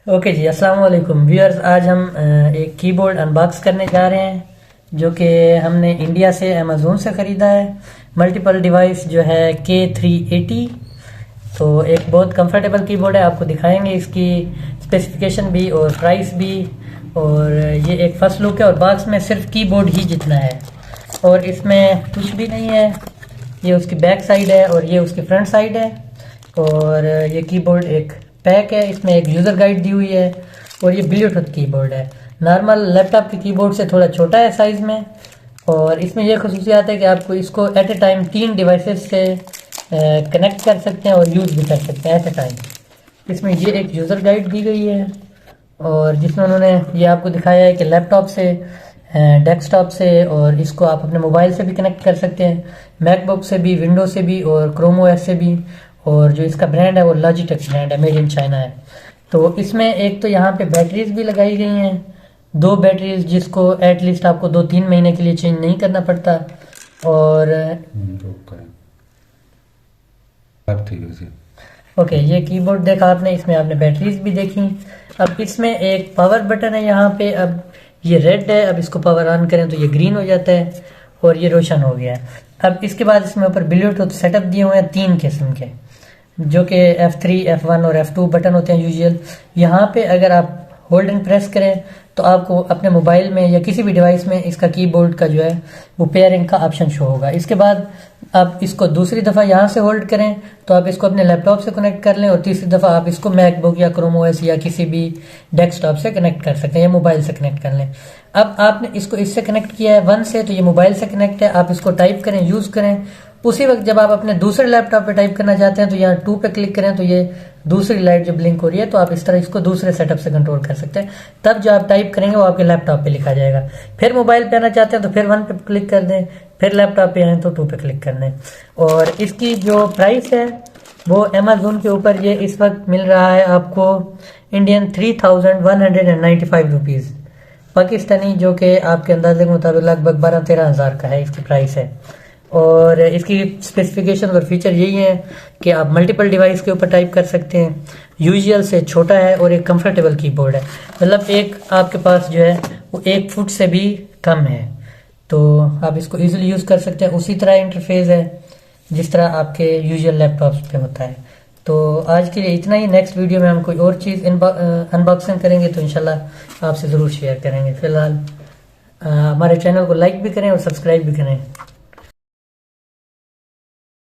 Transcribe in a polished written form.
Okay जी, अस्सलाम वालेकुम viewers. आज हम एक कीबोर्ड अनबॉक्स करने जा रहे हैं जो कि हमने इंडिया से अमेज़ोन से ख़रीदा है। मल्टीपल डिवाइस जो है K380। तो एक बहुत कंफर्टेबल कीबोर्ड है, आपको दिखाएंगे इसकी स्पेसिफिकेशन भी और प्राइस भी। और ये एक फर्स्ट लुक है और बॉक्स में सिर्फ कीबोर्ड ही जितना है और इसमें कुछ भी नहीं है। ये उसकी बैक साइड है और ये उसकी फ्रंट साइड है। और ये कीबोर्ड एक पैक है, इसमें एक यूज़र गाइड दी हुई है और ये ब्लूटूथ कीबोर्ड है। नॉर्मल लैपटॉप के कीबोर्ड से थोड़ा छोटा है साइज़ में। और इसमें यह खसूसियात है कि आपको इसको एट ए टाइम 3 डिवाइसेस से कनेक्ट कर सकते हैं और यूज़ भी कर सकते हैं एट ए टाइम। इसमें ये एक यूज़र गाइड दी गई है और जिसमें उन्होंने ये आपको दिखाया है कि लैपटॉप से, डेस्कटॉप से और इसको आप अपने मोबाइल से भी कनेक्ट कर सकते हैं, मैकबुक से भी, विंडो से भी और क्रोम ओएस से भी। और जो इसका ब्रांड है वो लॉजिटेक ब्रांड है, मेड इन चाइना है। तो इसमें एक तो यहाँ पे बैटरीज भी लगाई गई हैं, 2 बैटरीज जिसको एटलीस्ट आपको 2-3 महीने के लिए चेंज नहीं करना पड़ता। और ओके, ये कीबोर्ड देखा आपने, इसमें आपने बैटरीज भी देखी। अब इसमें एक पावर बटन है यहाँ पे। अब ये रेड है, अब इसको पावर ऑन करें तो ये ग्रीन हो जाता है और ये रोशन हो गया है। अब इसके बाद इसमें ऊपर ब्लूटूथ सेटअप दिए हुए हैं 3 किस्म के, जो कि F3, F1 और F2 बटन होते हैं यूजुअल। यहाँ पे अगर आप होल्ड एंड प्रेस करें तो आपको अपने मोबाइल में या किसी भी डिवाइस में इसका कीबोर्ड का जो है वो पेयरिंग का ऑप्शन शो होगा। इसके बाद आप इसको दूसरी दफ़ा यहाँ से होल्ड करें तो आप इसको अपने लैपटॉप से कनेक्ट कर लें और तीसरी दफ़ा आप इसको मैकबुक या क्रोम ओएस या किसी भी डेस्कटॉप से कनेक्ट कर सकते हैं या मोबाइल से कनेक्ट कर लें। अब आपने इसको इससे कनेक्ट किया है 1 से, तो ये मोबाइल से कनेक्ट है। आप इसको टाइप करें, यूज़ करें। उसी वक्त जब आप अपने दूसरे लैपटॉप पे टाइप करना चाहते हैं तो यहाँ 2 पे क्लिक करें तो ये दूसरी लाइट जो ब्लिंक हो रही है, तो आप इस तरह इसको दूसरे सेटअप से कंट्रोल कर सकते हैं। तब जो आप टाइप करेंगे वो आपके लैपटॉप पे लिखा जाएगा। फिर मोबाइल पे आना चाहते हैं तो फिर 1 पे क्लिक कर दें, फिर लैपटॉप पे आए तो 2 पे क्लिक कर दें। और इसकी जो प्राइस है वो अमेज़ोन के ऊपर ये इस वक्त मिल रहा है आपको इंडियन 3195 रुपीज़ पाकिस्तानी, जो कि आपके अंदाजे के मुताबिक लगभग 12-13 हज़ार का है इसकी प्राइस है। और इसकी स्पेसिफिकेशन और फीचर यही है कि आप मल्टीपल डिवाइस के ऊपर टाइप कर सकते हैं, यूजुअल से छोटा है और एक कंफर्टेबल कीबोर्ड है। मतलब एक आपके पास जो है वो 1 फुट से भी कम है, तो आप इसको इजीली यूज़ कर सकते हैं। उसी तरह इंटरफेस है जिस तरह आपके यूजुअल लैपटॉप्स पे होता है। तो आज के लिए इतना ही। नेक्स्ट वीडियो में हम कोई और चीज़ अनबॉक्सिंग करेंगे तो इंशाल्लाह आपसे ज़रूर शेयर करेंगे। फ़िलहाल हमारे चैनल को लाइक भी करें और सब्सक्राइब भी करें।